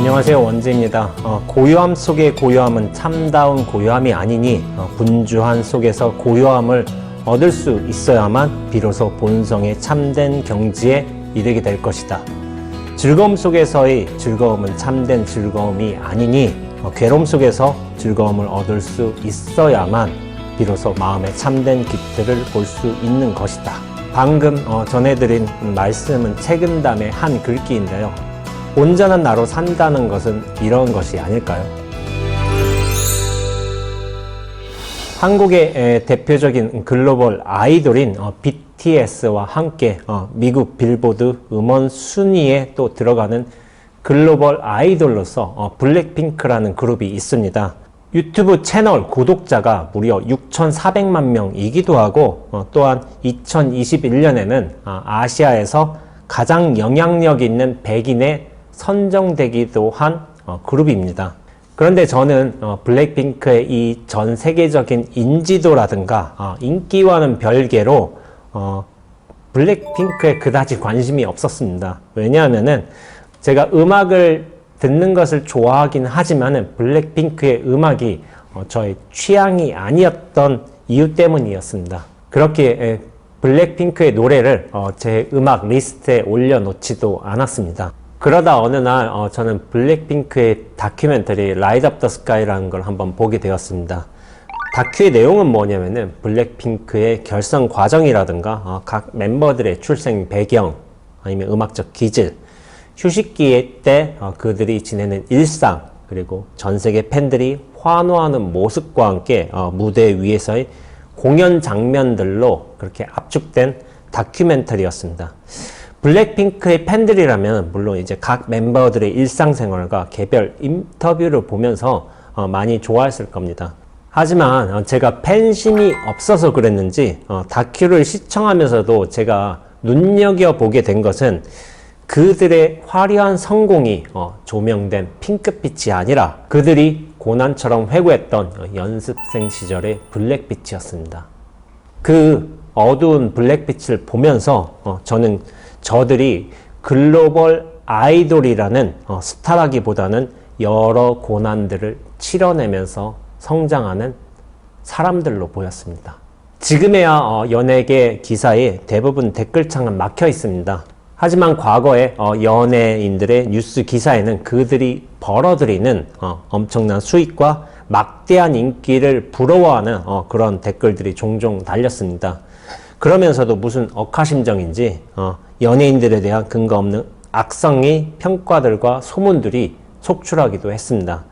안녕하세요, 원지입니다. 고요함 속의 고요함은 참다운 고요함이 아니니 분주한 속에서 고요함을 얻을 수 있어야만 비로소 본성의 참된 경지에 이르게 될 것이다. 즐거움 속에서의 즐거움은 참된 즐거움이 아니니 괴로움 속에서 즐거움을 얻을 수 있어야만 비로소 마음의 참된 깃들을 볼 수 있는 것이다. 방금 전해드린 말씀은 책임담의 한 글귀인데요. 온전한 나로 산다는 것은 이런 것이 아닐까요? 한국의 대표적인 글로벌 아이돌인 BTS와 함께 미국 빌보드 음원 순위에 또 들어가는 글로벌 아이돌로서 블랙핑크라는 그룹이 있습니다. 유튜브 채널 구독자가 무려 6,400만 명이기도 하고 또한 2021년에는 아시아에서 가장 영향력 있는 백인에 선정되기도 한 그룹입니다. 그런데 저는 블랙핑크의 이 전 세계적인 인지도라든가 인기와는 별개로 블랙핑크에 그다지 관심이 없었습니다. 왜냐하면은 제가 음악을 듣는 것을 좋아하긴 하지만은 블랙핑크의 음악이 저의 취향이 아니었던 이유 때문이었습니다. 그렇게 블랙핑크의 노래를 제 음악 리스트에 올려놓지도 않았습니다. 그러다 어느 날 저는 블랙핑크의 다큐멘터리 라이트 업 더 스카이라는 걸 한번 보게 되었습니다. 다큐의 내용은 뭐냐면은 블랙핑크의 결성 과정이라든가 각 멤버들의 출생 배경 아니면 음악적 기질, 휴식기 때 그들이 지내는 일상, 그리고 전 세계 팬들이 환호하는 모습과 함께 무대 위에서의 공연 장면들로 그렇게 압축된 다큐멘터리였습니다. 블랙핑크의 팬들이라면 물론 이제 각 멤버들의 일상생활과 개별 인터뷰를 보면서 많이 좋아했을 겁니다. 하지만 제가 팬심이 없어서 그랬는지 다큐를 시청하면서도 제가 눈여겨보게 된 것은 그들의 화려한 성공이 조명된 핑크빛이 아니라 그들이 고난처럼 회고했던 연습생 시절의 블랙빛이었습니다. 그 어두운 블랙빛을 보면서 저는 저들이 글로벌 아이돌이라는 스타라기보다는 여러 고난들을 치러내면서 성장하는 사람들로 보였습니다. 지금에야 연예계 기사에 대부분 댓글창은 막혀 있습니다. 하지만 과거에 연예인들의 뉴스 기사에는 그들이 벌어들이는 엄청난 수익과 막대한 인기를 부러워하는 그런 댓글들이 종종 달렸습니다. 그러면서도 무슨 억하심정인지 연예인들에 대한 근거 없는 악성의 평가들과 소문들이 속출하기도 했습니다.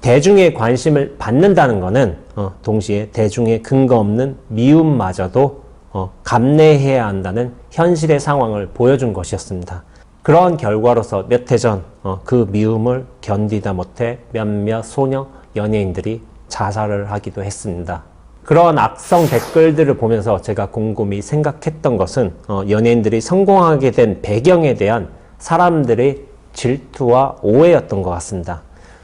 대중의 관심을 받는다는 것은 동시에 대중의 근거 없는 미움마저도 감내해야 한다는 현실의 상황을 보여준 것이었습니다. 그러한 결과로서 몇 해 전 그 미움을 견디다 못해 몇몇 소녀 연예인들이 자살을 하기도 했습니다. 그런 악성 댓글들을 보면서 제가 곰곰이 생각했던 것은 연예인들이 성공하게 된 배경에 대한 사람들의 질투와 오해였던 것 같습니다.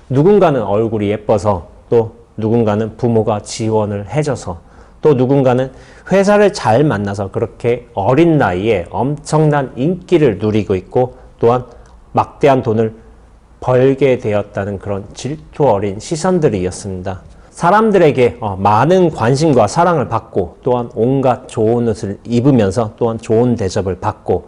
누군가는 얼굴이 예뻐서, 또 누군가는 부모가 지원을 해줘서, 또 누군가는 회사를 잘 만나서 그렇게 어린 나이에 엄청난 인기를 누리고 있고 또한 막대한 돈을 벌게 되었다는 그런 질투 어린 시선들이었습니다. 사람들에게 많은 관심과 사랑을 받고 또한 온갖 좋은 옷을 입으면서 또한 좋은 대접을 받고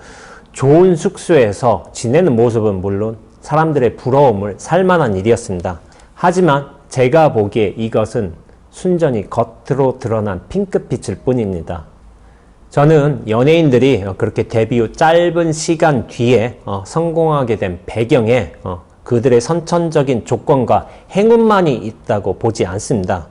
좋은 숙소에서 지내는 모습은 물론 사람들의 부러움을 살 만한 일이었습니다. 하지만 제가 보기에 이것은 순전히 겉으로 드러난 핑크빛일 뿐입니다. 저는 연예인들이 그렇게 데뷔 후 짧은 시간 뒤에 성공하게 된 배경에 그들의 선천적인 조건과 행운만이 있다고 보지 않습니다.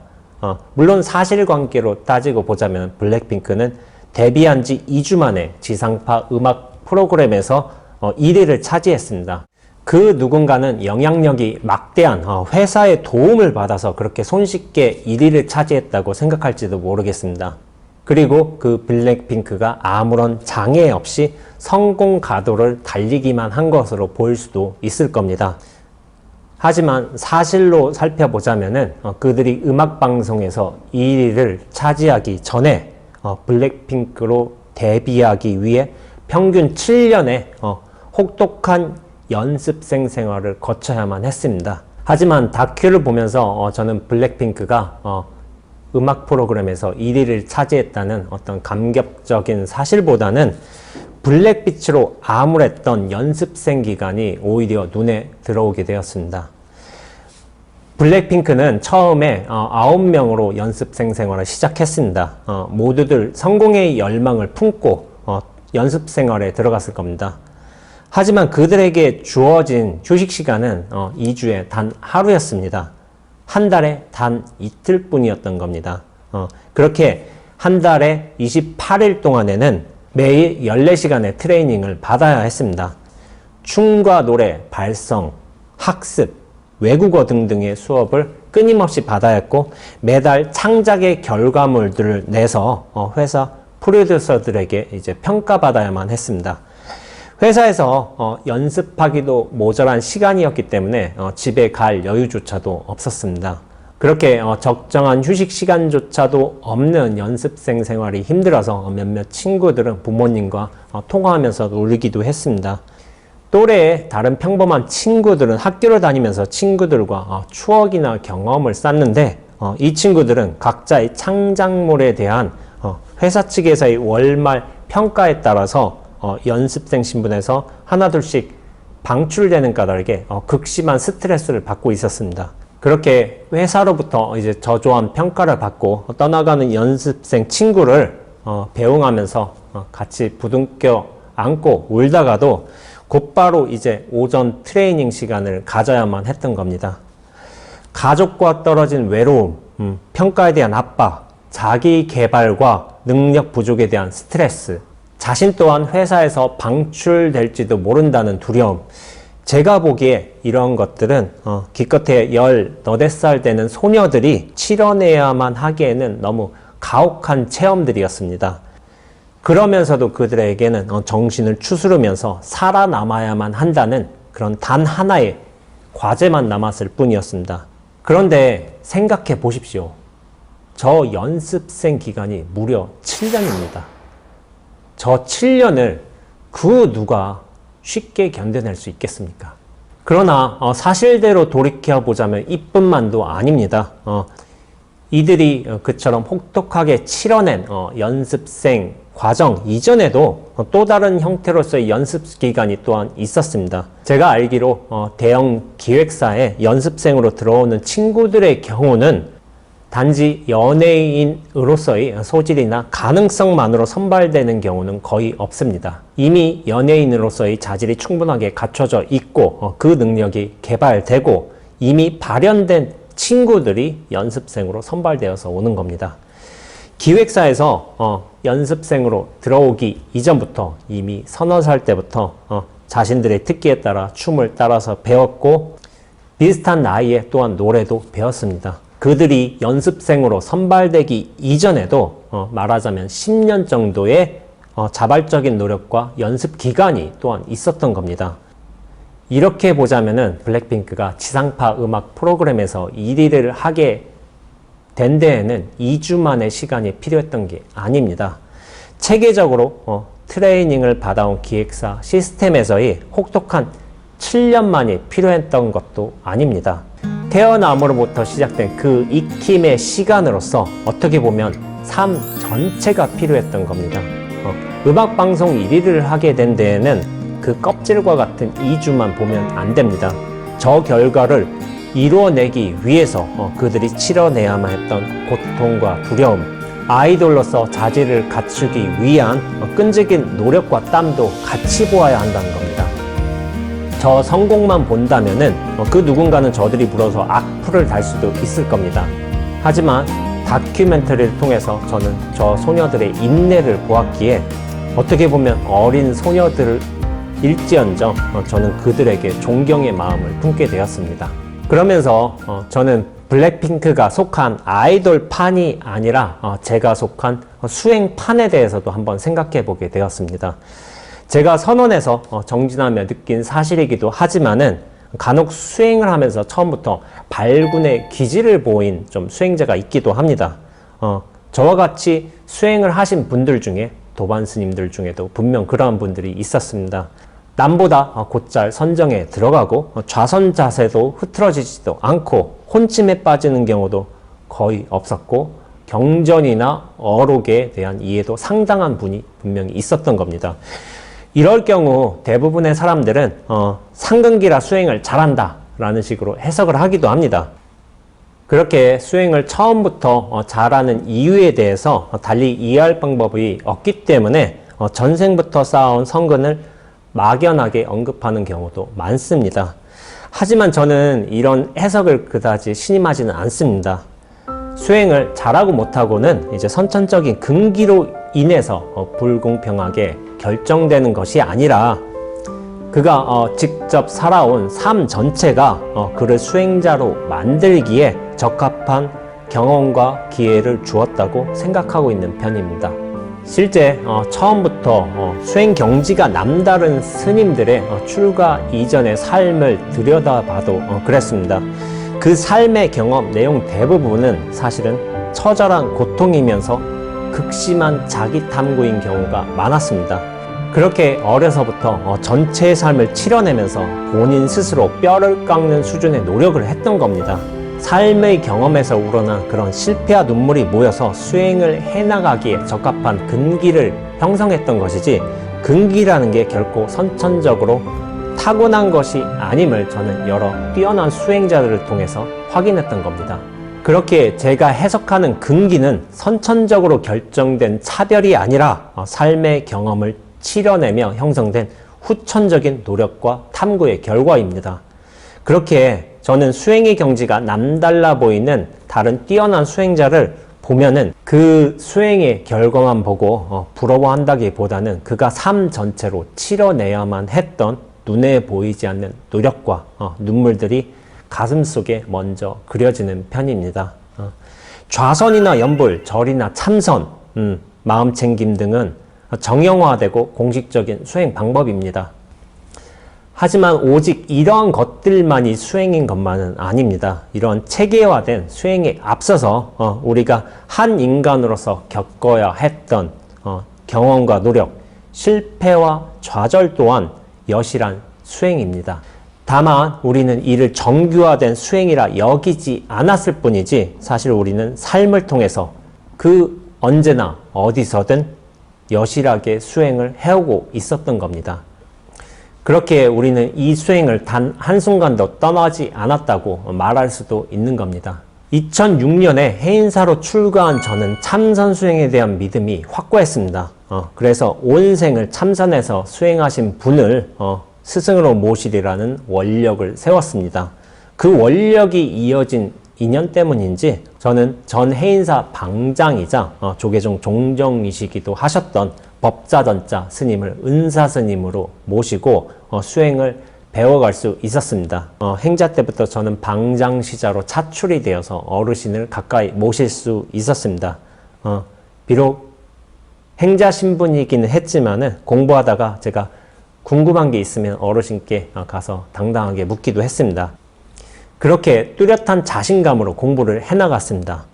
물론 사실관계로 따지고 보자면 블랙핑크는 데뷔한 지 2주 만에 지상파 음악 프로그램에서 1위를 차지했습니다. 그 누군가는 영향력이 막대한 회사의 도움을 받아서 그렇게 손쉽게 1위를 차지했다고 생각할지도 모르겠습니다. 그리고 그 블랙핑크가 아무런 장애 없이 성공 가도를 달리기만 한 것으로 보일 수도 있을 겁니다. 하지만 사실로 살펴보자면은 그들이 음악방송에서 1위를 차지하기 전에 블랙핑크로 데뷔하기 위해 평균 7년의 혹독한 연습생 생활을 거쳐야만 했습니다. 하지만 다큐를 보면서 저는 블랙핑크가 음악 프로그램에서 1위를 차지했다는 어떤 감격적인 사실보다는 블랙비치로 암울했던 연습생 기간이 오히려 눈에 들어오게 되었습니다. 블랙핑크는 처음에 9명으로 연습생 생활을 시작했습니다. 모두들 성공의 열망을 품고 연습 생활에 들어갔을 겁니다. 하지만 그들에게 주어진 휴식 시간은 2주에 단 하루였습니다. 한 달에 단 이틀 뿐이었던 겁니다. 그렇게 한 달에 28일 동안에는 매일 14시간의 트레이닝을 받아야 했습니다. 춤과 노래, 발성, 학습, 외국어 등등의 수업을 끊임없이 받아야 했고 매달 창작의 결과물들을 내서 회사 프로듀서들에게 이제 평가받아야만 했습니다. 회사에서 연습하기도 모자란 시간이었기 때문에 집에 갈 여유조차도 없었습니다. 그렇게 적정한 휴식 시간조차도 없는 연습생 생활이 힘들어서 몇몇 친구들은 부모님과 통화하면서 울기도 했습니다. 또래의 다른 평범한 친구들은 학교를 다니면서 친구들과 추억이나 경험을 쌓는데 이 친구들은 각자의 창작물에 대한 회사 측에서의 월말 평가에 따라서 연습생 신분에서 하나둘씩 방출되는 까닭에 극심한 스트레스를 받고 있었습니다. 그렇게 회사로부터 이제 저조한 평가를 받고 떠나가는 연습생 친구를 배웅하면서 같이 부둥켜 안고 울다가도 곧바로 이제 오전 트레이닝 시간을 가져야만 했던 겁니다. 가족과 떨어진 외로움, 평가에 대한 압박, 자기 개발과 능력 부족에 대한 스트레스, 자신 또한 회사에서 방출될지도 모른다는 두려움. 제가 보기에 이런 것들은 기껏해 18살 되는 소녀들이 치러내야만 하기에는 너무 가혹한 체험들이었습니다. 그러면서도 그들에게는 정신을 추스르면서 살아남아야만 한다는 그런 단 하나의 과제만 남았을 뿐이었습니다. 그런데 생각해 보십시오. 저 연습생 기간이 무려 7년입니다. 저 7년을 그 누가 쉽게 견뎌낼 수 있겠습니까? 그러나 사실대로 돌이켜보자면 이뿐만도 아닙니다. 이들이 그처럼 혹독하게 치러낸 연습생 과정 이전에도 또 다른 형태로서의 연습 기간이 또한 있었습니다. 제가 알기로 대형 기획사에 연습생으로 들어오는 친구들의 경우는 단지 연예인으로서의 소질이나 가능성만으로 선발되는 경우는 거의 없습니다. 이미 연예인으로서의 자질이 충분하게 갖춰져 있고 그 능력이 개발되고 이미 발현된 친구들이 연습생으로 선발되어서 오는 겁니다. 기획사에서 연습생으로 들어오기 이전부터 이미 서너 살 때부터 자신들의 특기에 따라 춤을 따라서 배웠고 비슷한 나이에 또한 노래도 배웠습니다. 그들이 연습생으로 선발되기 이전에도 말하자면 10년 정도의 자발적인 노력과 연습 기간이 또한 있었던 겁니다. 이렇게 보자면은 블랙핑크가 지상파 음악 프로그램에서 1위를 하게 된 데에는 2주 만의 시간이 필요했던 게 아닙니다. 체계적으로 트레이닝을 받아온 기획사 시스템에서의 혹독한 7년만이 필요했던 것도 아닙니다. 태어남으로부터 시작된 그 익힘의 시간으로서 어떻게 보면 삶 전체가 필요했던 겁니다. 음악방송 1위를 하게 된 데에는 그 껍질과 같은 2주만 보면 안 됩니다. 저 결과를 이루어내기 위해서 그들이 치러내야만 했던 고통과 두려움, 아이돌로서 자질을 갖추기 위한 끈질긴 노력과 땀도 같이 보아야 한다는 겁니다. 저 성공만 본다면은 그 누군가는 저들이 물어서 악플을 달 수도 있을 겁니다. 하지만 다큐멘터리를 통해서 저는 저 소녀들의 인내를 보았기에 어떻게 보면 어린 소녀들을 일지언정 저는 그들에게 존경의 마음을 품게 되었습니다. 그러면서 저는 블랙핑크가 속한 아이돌판이 아니라 제가 속한 수행판에 대해서도 한번 생각해 보게 되었습니다. 제가 선언에서 정진하며 느낀 사실이기도 하지만은 간혹 수행을 하면서 처음부터 발군의 기질을 보인 좀 수행자가 있기도 합니다. 저와 같이 수행을 하신 분들 중에 도반 스님들 중에도 분명 그러한 분들이 있었습니다. 남보다 곧잘 선정에 들어가고 좌선 자세도 흐트러지지도 않고 혼침에 빠지는 경우도 거의 없었고 경전이나 어록에 대한 이해도 상당한 분이 분명히 있었던 겁니다. 이럴 경우 대부분의 사람들은 상근기라 수행을 잘한다 라는 식으로 해석을 하기도 합니다. 그렇게 수행을 처음부터 잘하는 이유에 대해서 달리 이해할 방법이 없기 때문에 전생부터 쌓아온 성근을 막연하게 언급하는 경우도 많습니다. 하지만 저는 이런 해석을 그다지 신임하지는 않습니다. 수행을 잘하고 못하고는 이제 선천적인 근기로 인해서 불공평하게 결정되는 것이 아니라 그가 직접 살아온 삶 전체가 그를 수행자로 만들기에 적합한 경험과 기회를 주었다고 생각하고 있는 편입니다. 실제 처음부터 수행 경지가 남다른 스님들의 출가 이전의 삶을 들여다봐도 그랬습니다. 그 삶의 경험 내용 대부분은 사실은 처절한 고통이면서 극심한 자기 탐구인 경우가 많았습니다. 그렇게 어려서부터 전체의 삶을 치러내면서 본인 스스로 뼈를 깎는 수준의 노력을 했던 겁니다. 삶의 경험에서 우러난 그런 실패와 눈물이 모여서 수행을 해나가기에 적합한 근기를 형성했던 것이지, 근기라는 게 결코 선천적으로 타고난 것이 아님을 저는 여러 뛰어난 수행자들을 통해서 확인했던 겁니다. 그렇게 제가 해석하는 근기는 선천적으로 결정된 차별이 아니라 삶의 경험을 치러내며 형성된 후천적인 노력과 탐구의 결과입니다. 그렇게 저는 수행의 경지가 남달라 보이는 다른 뛰어난 수행자를 보면은 그 수행의 결과만 보고 부러워한다기보다는 그가 삶 전체로 치러내야만 했던 눈에 보이지 않는 노력과 눈물들이 가슴속에 먼저 그려지는 편입니다. 좌선이나 연불, 절이나 참선, 마음챙김 등은 정형화되고 공식적인 수행 방법입니다. 하지만 오직 이러한 것들만이 수행인 것만은 아닙니다. 이런 체계화된 수행에 앞서서 우리가 한 인간으로서 겪어야 했던 경험과 노력, 실패와 좌절 또한 여실한 수행입니다. 다만 우리는 이를 정교화된 수행이라 여기지 않았을 뿐이지, 사실 우리는 삶을 통해서 그 언제나 어디서든 여실하게 수행을 해오고 있었던 겁니다. 그렇게 우리는 이 수행을 단 한순간도 떠나지 않았다고 말할 수도 있는 겁니다. 2006년에 해인사로 출가한 저는 참선 수행에 대한 믿음이 확고했습니다. 그래서 온 생을 참선해서 수행하신 분을 스승으로 모시리라는 원력을 세웠습니다. 그 원력이 이어진 인연 때문인지 저는 전 해인사 방장이자 조계종 종정이시기도 하셨던 법자전자 스님을 은사 스님으로 모시고 수행을 배워갈 수 있었습니다. 행자 때부터 저는 방장시자로 차출이 되어서 어르신을 가까이 모실 수 있었습니다. 비록 행자 신분이기는 했지만은 공부하다가 제가 궁금한 게 있으면 어르신께 가서 당당하게 묻기도 했습니다. 그렇게 뚜렷한 자신감으로 공부를 해나갔습니다.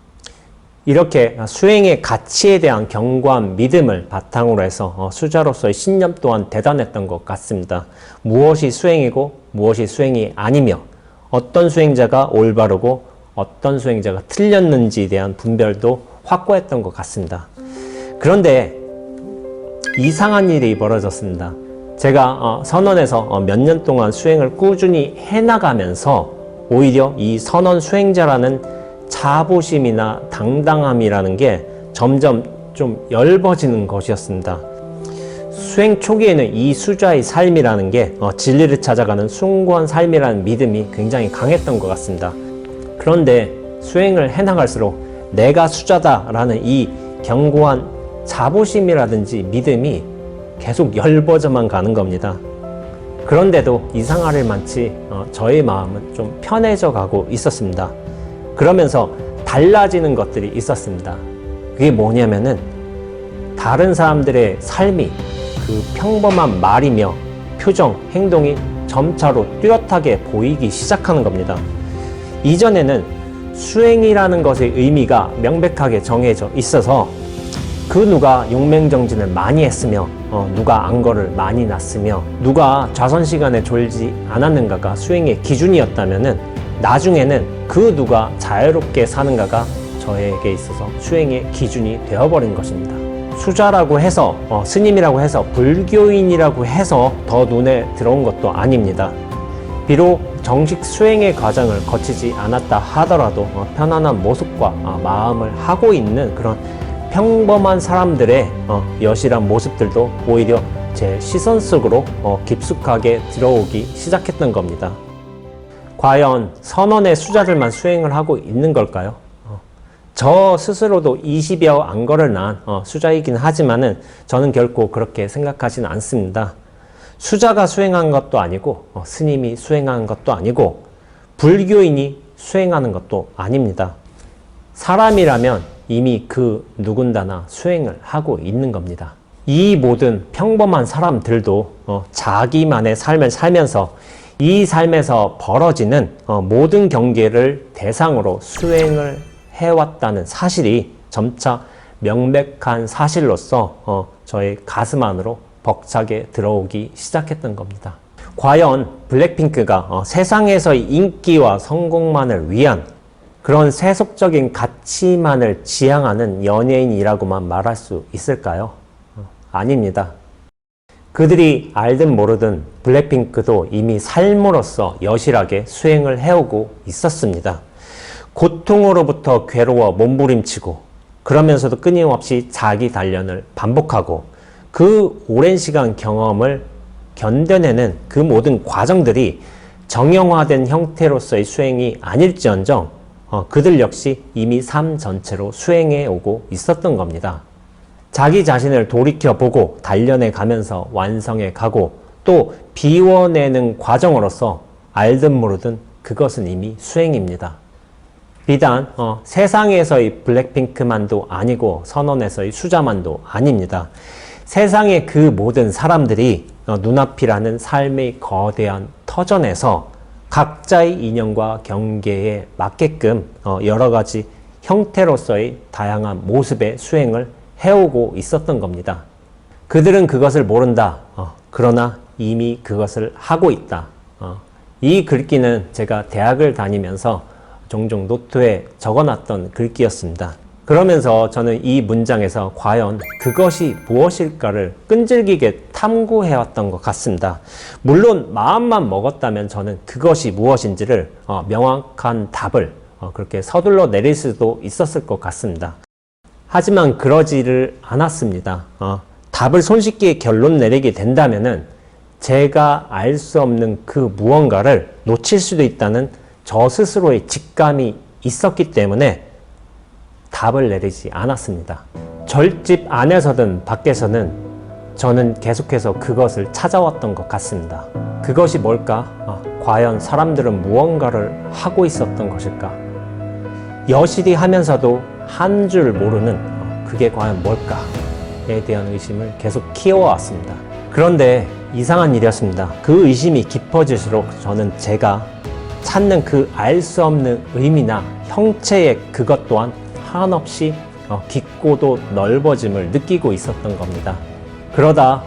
이렇게 수행의 가치에 대한 견고한 믿음을 바탕으로 해서 수자로서의 신념 또한 대단했던 것 같습니다. 무엇이 수행이고 무엇이 수행이 아니며 어떤 수행자가 올바르고 어떤 수행자가 틀렸는지에 대한 분별도 확고했던 것 같습니다. 그런데 이상한 일이 벌어졌습니다. 제가 선원에서 몇 년 동안 수행을 꾸준히 해나가면서 오히려 이 선원 수행자라는 자부심이나 당당함이라는 게 점점 좀 엷어지는 것이었습니다. 수행 초기에는 이 수자의 삶이라는 게 진리를 찾아가는 숭고한 삶이라는 믿음이 굉장히 강했던 것 같습니다. 그런데 수행을 해나갈수록 내가 수자다라는 이 견고한 자부심이라든지 믿음이 계속 엷어져만 가는 겁니다. 그런데도 이상하릴 만치 저의 마음은 좀 편해져 가고 있었습니다. 그러면서 달라지는 것들이 있었습니다. 그게 뭐냐면은 다른 사람들의 삶이 그 평범한 말이며 표정, 행동이 점차로 뚜렷하게 보이기 시작하는 겁니다. 이전에는 수행이라는 것의 의미가 명백하게 정해져 있어서 그 누가 용맹정진을 많이 했으며 누가 안거를 많이 났으며 누가 좌선 시간에 졸지 않았는가가 수행의 기준이었다면은 나중에는 그 누가 자유롭게 사는가가 저에게 있어서 수행의 기준이 되어버린 것입니다. 수자라고 해서 스님이라고 해서 불교인이라고 해서 더 눈에 들어온 것도 아닙니다. 비록 정식 수행의 과정을 거치지 않았다 하더라도 편안한 모습과 마음을 하고 있는 그런 평범한 사람들의 여실한 모습들도 오히려 제 시선 속으로 깊숙하게 들어오기 시작했던 겁니다. 과연 선원의 수자들만 수행을 하고 있는 걸까요? 저 스스로도 20여 안거를 낳은 수자이긴 하지만은 저는 결코 그렇게 생각하지는 않습니다. 수자가 수행한 것도 아니고 스님이 수행한 것도 아니고 불교인이 수행하는 것도 아닙니다. 사람이라면 이미 그 누군가나 수행을 하고 있는 겁니다. 이 모든 평범한 사람들도 자기만의 삶을 살면서 이 삶에서 벌어지는 모든 경계를 대상으로 수행을 해왔다는 사실이 점차 명백한 사실로서 저의 가슴 안으로 벅차게 들어오기 시작했던 겁니다. 과연 블랙핑크가 세상에서의 인기와 성공만을 위한 그런 세속적인 가치만을 지향하는 연예인이라고만 말할 수 있을까요? 아닙니다. 그들이 알든 모르든 블랙핑크도 이미 삶으로서 여실하게 수행을 해오고 있었습니다. 고통으로부터 괴로워 몸부림치고 그러면서도 끊임없이 자기 단련을 반복하고 그 오랜 시간 경험을 견뎌내는 그 모든 과정들이 정형화된 형태로서의 수행이 아닐지언정 그들 역시 이미 삶 전체로 수행해 오고 있었던 겁니다. 자기 자신을 돌이켜보고 단련해 가면서 완성해 가고 또 비워내는 과정으로서 알든 모르든 그것은 이미 수행입니다. 비단 세상에서의 블랙핑크만도 아니고 선원에서의 수자만도 아닙니다. 세상의 그 모든 사람들이 눈앞이라는 삶의 거대한 터전에서 각자의 인연과 경계에 맞게끔 여러 가지 형태로서의 다양한 모습의 수행을 해오고 있었던 겁니다. 그들은 그것을 모른다. 그러나 이미 그것을 하고 있다. 이 글귀는 제가 대학을 다니면서 종종 노트에 적어놨던 글귀였습니다. 그러면서 저는 이 문장에서 과연 그것이 무엇일까를 끈질기게 탐구해왔던 것 같습니다. 물론 마음만 먹었다면 저는 그것이 무엇인지를 명확한 답을 그렇게 서둘러 내릴 수도 있었을 것 같습니다. 하지만 그러지를 않았습니다. 답을 손쉽게 결론 내리게 된다면은 제가 알 수 없는 그 무언가를 놓칠 수도 있다는 저 스스로의 직감이 있었기 때문에 답을 내리지 않았습니다. 절집 안에서든 밖에서는 저는 계속해서 그것을 찾아왔던 것 같습니다. 그것이 뭘까? 과연 사람들은 무언가를 하고 있었던 것일까? 여실히 하면서도 한 줄 모르는 그게 과연 뭘까에 대한 의심을 계속 키워왔습니다. 그런데 이상한 일이었습니다. 그 의심이 깊어질수록 저는 제가 찾는 그 알 수 없는 의미나 형체의 그것 또한 한없이 깊고도 넓어짐을 느끼고 있었던 겁니다. 그러다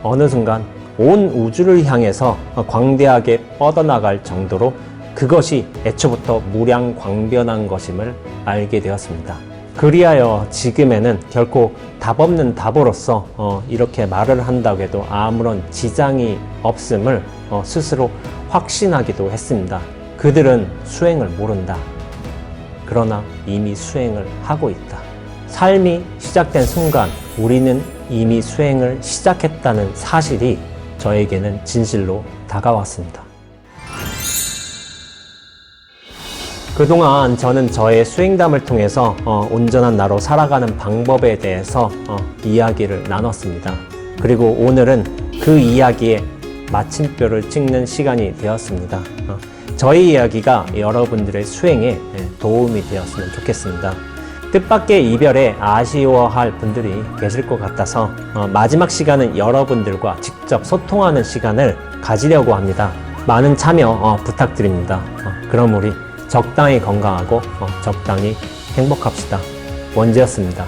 어느 순간 온 우주를 향해서 광대하게 뻗어나갈 정도로 그것이 애초부터 무량광변한 것임을 알게 되었습니다. 그리하여 지금에는 결코 답 없는 답으로서 이렇게 말을 한다고 해도 아무런 지장이 없음을 스스로 확신하기도 했습니다. 그들은 수행을 모른다. 그러나 이미 수행을 하고 있다. 삶이 시작된 순간 우리는 이미 수행을 시작했다는 사실이 저에게는 진실로 다가왔습니다. 그동안 저는 저의 수행담을 통해서 온전한 나로 살아가는 방법에 대해서 이야기를 나눴습니다. 그리고 오늘은 그 이야기에 마침표를 찍는 시간이 되었습니다. 저희 이야기가 여러분들의 수행에 도움이 되었으면 좋겠습니다. 뜻밖의 이별에 아쉬워할 분들이 계실 것 같아서 마지막 시간은 여러분들과 직접 소통하는 시간을 가지려고 합니다. 많은 참여 부탁드립니다. 그럼 우리 적당히 건강하고 적당히 행복합시다. 원지였습니다.